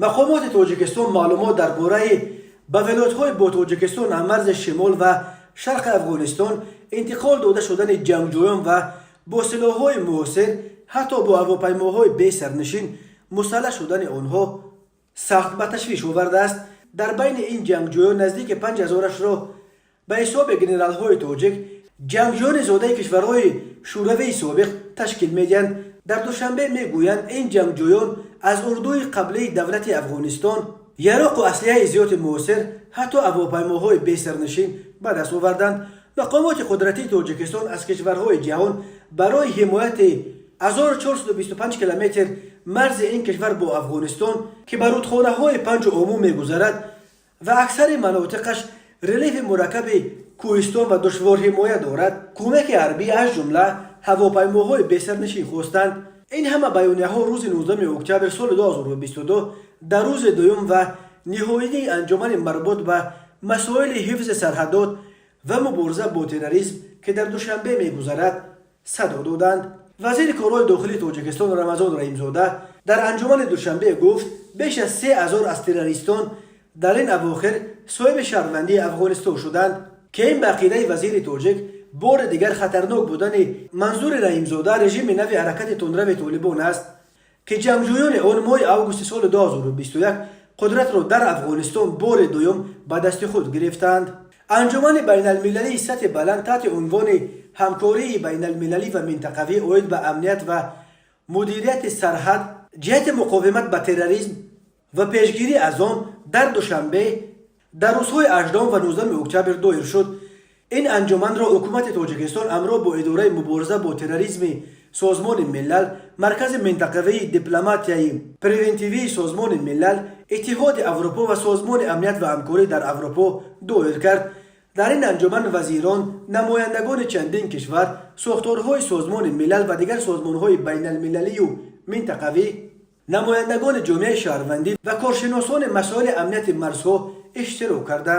مقامات تاجیکستان معلومات درباره بولودهای با تاجیکستان از مرز شمال و شرق افغانستان انتقال داده شدن جنگجویان و با سلاح‌های معاصر حتی با هواپیماهای بی سرنشین مسلح شدن آنها سخت به تشویش آورده است. در بین این جنگجویان نزدیک 5000 را به حساب گنرال‌های تاجیک جنگجویان زاده کشورهای شوروی سابق تشکیل می‌دهند. در دوشنبه میگویند این جنگجویان از اردوی قبلی دولت افغانستان یراق و اسلحه زیاد معاصر حتی هواپیماهای بی سرنشین به دست آوردند. مقامات قدرتی تاجیکستان از کشورهای جهان برای حمایت 1425 کیلومتر مرز این کشور با افغانستان که بر رودخانه‌های 5 عموم می‌گذرد و اکثر مناطقش ریلیف مرکب کوهستان و دشوار حمایت دارد کمک حربی از جمله هواپیماهای بی سرنشین خواستند. این همه بیانیه‌ها روز 19 اکتبر سال 2022 در روز دوم و نهایی انجمن مربوط به مسائل حفظ سرحدات و مبارزه با تروریسم که در دوشنبه می‌گذرد صدا دادند. وزیر کارهای داخلی تاجیکستان رمضان رحیم‌زاده در انجمن دوشنبه گفت بیش از 3000 از تروریستان در این اواخر صاحب شهروندی افغانستان شدند که این به عقیده وزیر تاجیک بار دیگر خطرناک بودن منظور رحیم‌زاده رژیم نو حرکت تندرو طالبان است که جنگجویان آن ماه اوگوست سال 2021 قدرت را در افغانستان بار دوم به دست خود گرفتند. انجمن بین المللی سطح بلند تحت عنوان همکاری بین المللی و منطقوی عاید به امنیت و مدیریت سرحد جهت مقاومت به تروریسم و پیشگیری از آن در دوشنبه در روزهای 18 و 19 اکتبر دایر شد. این انجمن را حکومت تاجیکستان همراه با اداره مبارزه با تروریسم سازمان ملل، مرکز منطقوی دیپلماتیای پریونتیوی سازمان ملل، اتحاد اروپا و سازمان امنیت و همکاری در اروپا دایر کرد. در این انجمن وزیران، نمایندگان چندین کشور، ساختارهای سازمان ملل و دیگر سازمانهای بین المللی و منطقوی، نمایندگان جامعه شهروندی و کارشناسان مسائل امنیت مرزها اشتراک کردند.